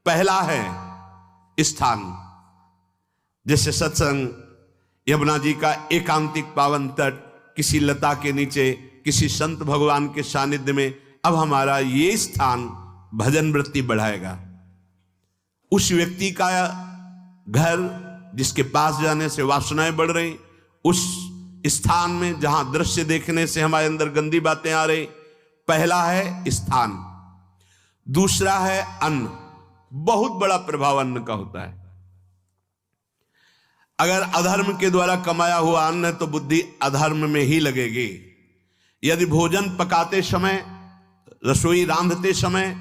पहला है स्थान, जैसे सत्संग, यमुना जी का एकांतिक पावन तट, किसी लता के नीचे, किसी संत भगवान के सानिध्य में। अब हमारा ये स्थान भजन वृत्ति बढ़ाएगा। उस व्यक्ति का घर जिसके पास जाने से वासनाएं बढ़ रही, उस स्थान में जहां दृश्य देखने से हमारे अंदर गंदी बातें आ रही। पहला है स्थान। दूसरा है अन्न। बहुत बड़ा प्रभाव अन्न का होता है। अगर अधर्म के द्वारा कमाया हुआ अन्न है तो बुद्धि अधर्म में ही लगेगी। यदि भोजन पकाते समय, रसोई रांधते समय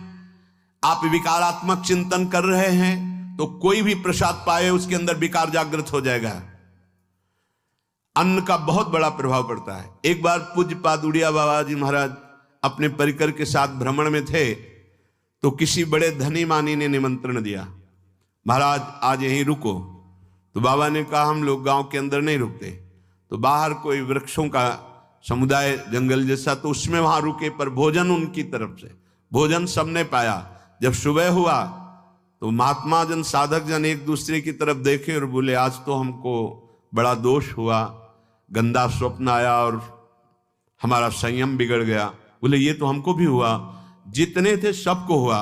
आप विकारात्मक चिंतन कर रहे हैं तो कोई भी प्रसाद पाए उसके अंदर विकार जागृत हो जाएगा। अन्न का बहुत बड़ा प्रभाव पड़ता है। एक बार पूज्य पाद उड़िया बाबा जी महाराज अपने परिकर के साथ भ्रमण में थे तो किसी बड़े धनी मानी ने निमंत्रण दिया, महाराज आज यहीं रुको। तो बाबा ने कहा हम लोग गांव के अंदर नहीं रुकते, तो बाहर कोई वृक्षों का समुदाय, जंगल जैसा, तो उसमें वहां रुके, पर भोजन उनकी तरफ से। भोजन सबने पाया। जब सुबह हुआ तो महात्मा जन, साधक जन एक दूसरे की तरफ देखे और बोले आज तो हमको बड़ा दोष हुआ, गंदा स्वप्न आया और हमारा संयम बिगड़ गया। बोले ये तो हमको भी हुआ, जितने थे सबको हुआ।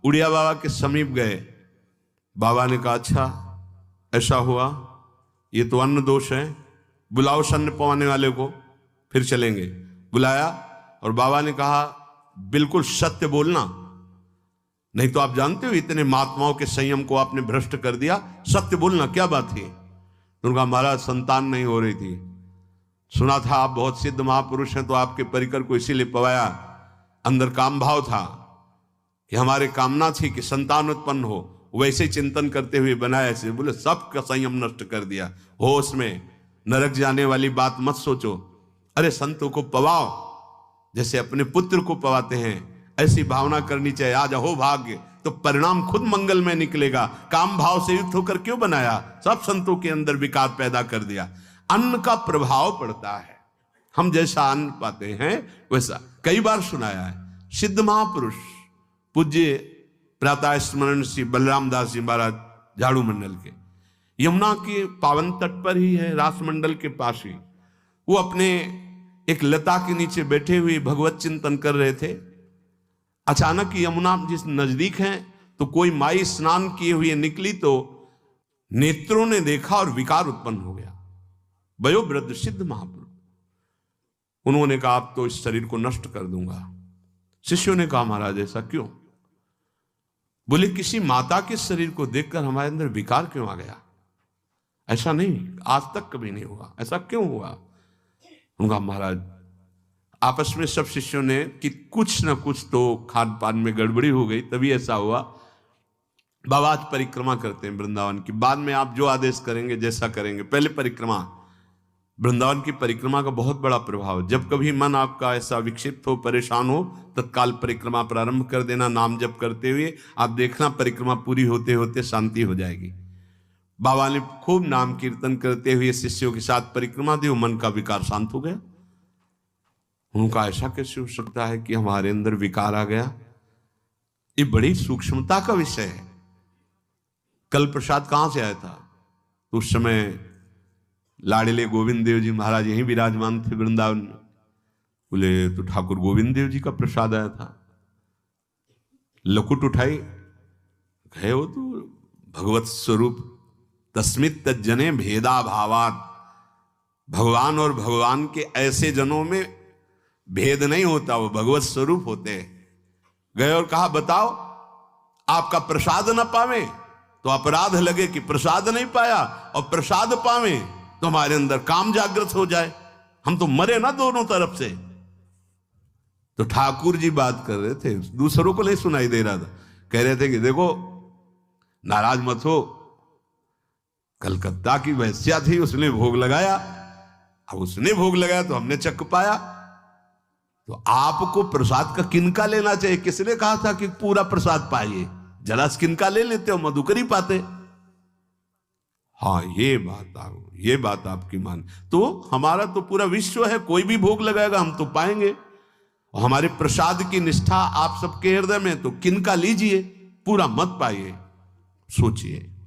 उड़िया बाबा के समीप गए। बाबा ने कहा अच्छा ऐसा हुआ, ये तो अन्न दोष है, बुलाओ सन्न पवाने वाले को, फिर चलेंगे। बुलाया और बाबा ने कहा बिल्कुल सत्य बोलना, नहीं तो आप जानते हो इतने महात्माओं के संयम को आपने भ्रष्ट कर दिया, सत्य बोलना क्या बात थी। तो उनका महाराज संतान नहीं हो रही थी, सुना था आप बहुत सिद्ध महापुरुष हैं तो आपके परिकर को इसीलिए पवाया, अंदर काम भाव था कि हमारे कामना थी कि संतान उत्पन्न हो, वैसे चिंतन करते हुए बनाया ऐसे। बोले सबका संयम नष्ट कर दिया। होश में, नरक जाने वाली बात मत सोचो। अरे संतों को पवाओ जैसे अपने पुत्र को पवाते हैं, ऐसी भावना करनी चाहिए। आज हो भाग्य तो परिणाम खुद मंगल में निकलेगा। काम भाव से युक्त होकर क्यों बनाया, सब संतों के अंदर विकार पैदा कर दिया। अन्न का प्रभाव पड़ता है। हम जैसा अन्न पाते हैं वैसा, कई बार सुनाया है। सिद्ध महापुरुष पूज्य प्रातः स्मरण श्री बलराम दास जी महाराज झाड़ू मंडल के, यमुना के पावन तट पर ही है, रास मंडल के पास ही, वो अपने एक लता के नीचे बैठे हुए भगवत चिंतन कर रहे थे। अचानक यमुना जिस नजदीक है तो कोई माई स्नान किए हुए निकली तो नेत्रों ने देखा और विकार उत्पन्न हो गया। वयोवृद्ध सिद्ध महापुरुष, उन्होंने कहा आप तो इस शरीर को नष्ट कर दूंगा। शिष्यों ने कहा महाराज ऐसा क्यों? बोले किसी माता के शरीर को देखकर हमारे अंदर विकार क्यों आ गया? ऐसा नहीं, आज तक कभी नहीं हुआ, ऐसा क्यों हुआ? उनका महाराज आपस में सब शिष्यों ने कि कुछ ना कुछ तो खान पान में गड़बड़ी हो गई तभी ऐसा हुआ। बाबा आज परिक्रमा करते हैं वृंदावन की, बाद में आप जो आदेश करेंगे जैसा करेंगे, पहले परिक्रमा। वृंदावन की परिक्रमा का बहुत बड़ा प्रभाव। जब कभी मन आपका ऐसा विक्षिप्त हो, परेशान हो, तत्काल परिक्रमा प्रारंभ कर देना। नाम जप करते हुए आप देखना परिक्रमा पूरी होते होते शांति हो जाएगी। बाबा ने खूब नाम कीर्तन करते हुए शिष्यों के साथ परिक्रमा दी, मन का विकार शांत हो गया। उनका ऐसा कैसे हो सकता है कि हमारे अंदर विकार आ गया? ये बड़ी सूक्ष्मता का विषय है। कल प्रसाद कहां से आया था? तो उस समय लाडले गोविंद देव जी महाराज यहीं विराजमान थे वृंदावन में। बोले तो ठाकुर गोविंद देव जी का प्रसाद आया था। लकुट उठाई, गए हो तो भगवत स्वरूप तस्मित तज्जने भेदा भावात। भगवान और भगवान के ऐसे जनों में भेद नहीं होता, वो भगवत स्वरूप होते हैं। गए और कहा बताओ आपका प्रसाद न पावे तो अपराध लगे कि प्रसाद नहीं पाया, और प्रसाद पावे तो हमारे अंदर काम जागृत हो जाए, हम तो मरे ना दोनों तरफ से। तो ठाकुर जी बात कर रहे थे, दूसरों को नहीं सुनाई दे रहा था। कह रहे थे कि देखो नाराज मत हो, कलकत्ता की वैश्या थी, उसने भोग लगाया, अब उसने भोग लगाया तो हमने चख पाया। तो आपको प्रसाद का किनका लेना चाहिए? किसने कहा था कि पूरा प्रसाद पाइए? जरा किनका ले लेते हो, मधुकर ही पाते। हाँ ये बात आपकी मान। तो हमारा तो पूरा विश्व है, कोई भी भोग लगाएगा हम तो पाएंगे। और हमारे प्रसाद की निष्ठा आप सबके हृदय में, तो किनका लीजिए, पूरा मत पाइए, सोचिए।